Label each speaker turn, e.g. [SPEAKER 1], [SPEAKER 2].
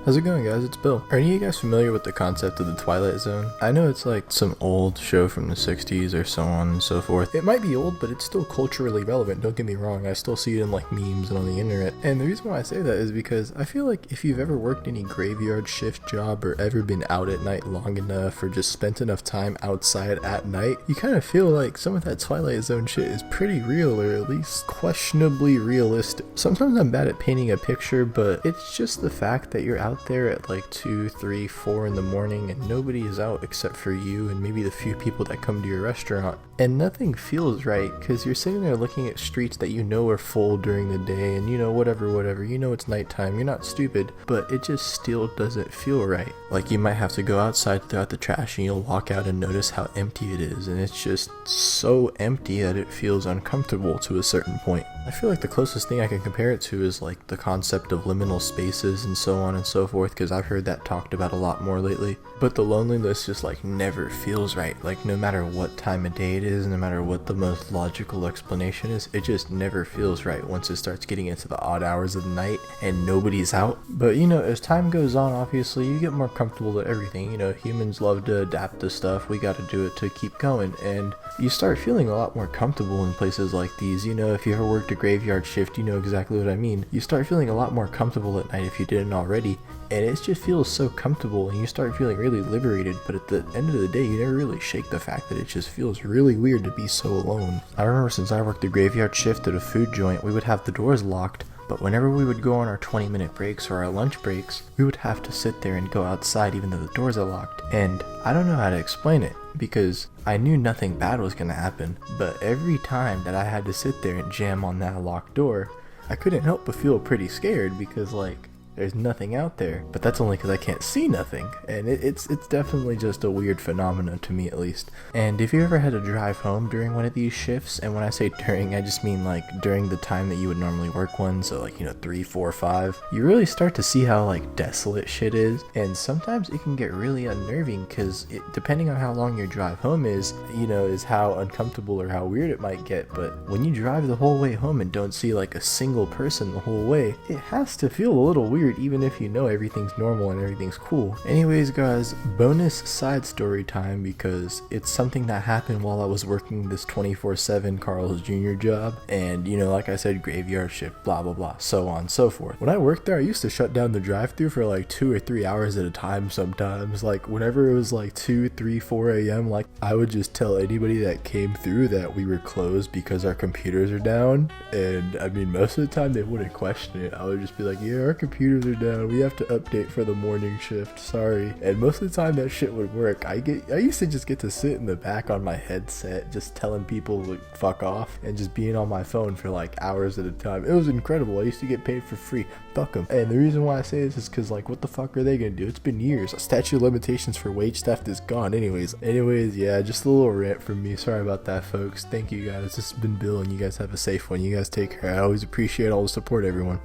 [SPEAKER 1] How's it going, guys? It's Bill. Are any of you guys familiar with the concept of the Twilight Zone? I know it's like some old show from the 60s or so on and so forth. It might be old, but it's still culturally relevant, don't get me wrong. I still see it in like memes and on the internet. And the reason why I say that is because I feel like if you've ever worked any graveyard shift job or ever been out at night long enough or just spent enough time outside at night, you kind of feel like some of that Twilight Zone shit is pretty real, or at least questionably realistic. Sometimes I'm bad at painting a picture, but it's just the fact that you're out there at like 2, 3, 4 in the morning and nobody is out except for you and maybe the few people that come to your restaurant, and nothing feels right because you're sitting there looking at streets that you know are full during the day, and you know whatever, you know it's nighttime, you're not stupid, but it just still doesn't feel right. Like you might have to go outside, throw out the trash, and you'll walk out and notice how empty it is, and it's just so empty that it feels uncomfortable to a certain point. I feel like the closest thing I can compare it to is like the concept of liminal spaces and so on and so forth, because I've heard that talked about a lot more lately. But the loneliness just like never feels right. Like no matter what time of day it is, no matter what the most logical explanation is, it just never feels right once it starts getting into the odd hours of the night and nobody's out. But you know, as time goes on, obviously you get more comfortable with everything. You know, humans love to adapt to stuff. We got to do it to keep going, and you start feeling a lot more comfortable in places like these. You know, if you ever worked a graveyard shift, you know exactly what I mean. You start feeling a lot more comfortable at night if you didn't already, and it just feels so comfortable and you start feeling really liberated. But at the end of the day, you never really shake the fact that it just feels really weird to be so alone. I remember since I worked the graveyard shift at a food joint, we would have the doors locked, but whenever we would go on our 20-minute breaks or our lunch breaks, we would have to sit there and go outside even though the doors are locked. And I don't know how to explain it, because I knew nothing bad was going to happen, but every time that I had to sit there and jam on that locked door, I couldn't help but feel pretty scared, because like there's nothing out there. But that's only because I can't see nothing, and it's definitely just a weird phenomenon to me, at least. And if you ever had to drive home during one of these shifts, and when I say during, I just mean like during the time that you would normally work one, so like, you know, 3, 4, 5, you really start to see how like desolate shit is, and sometimes it can get really unnerving, because depending on how long your drive home is, you know, is how uncomfortable or how weird it might get. But when you drive the whole way home and don't see like a single person the whole way, it has to feel a little weird, even if you know everything's normal and everything's cool. Anyways, guys, bonus side story time, because it's something that happened while I was working this 24/7 Carl's Jr. job, and you know, like I said, graveyard shift, blah blah blah, so on and so forth. When I worked there, I used to shut down the drive-thru for like 2 or 3 hours at a time sometimes. Like whenever it was like 2, 3, 4 a.m, like I would just tell anybody that came through that we were closed because our computers are down, and I mean, most of the time they wouldn't question it. I would just be like, yeah, our computers are down, we have to update for the morning shift, sorry. And most of the time that shit would work. I used to just get to sit in the back on my headset just telling people to fuck off and just being on my phone for like hours at a time. It was incredible. I used to get paid for free. Fuck them. And the reason why I say this is because like, what the fuck are they gonna do? It's been years. Statute of limitations for wage theft is gone. Anyways, yeah, just a little rant from me. Sorry about that, folks. Thank you guys. This has been Bill, and you guys have a safe one. You guys take care. I always appreciate all the support, everyone.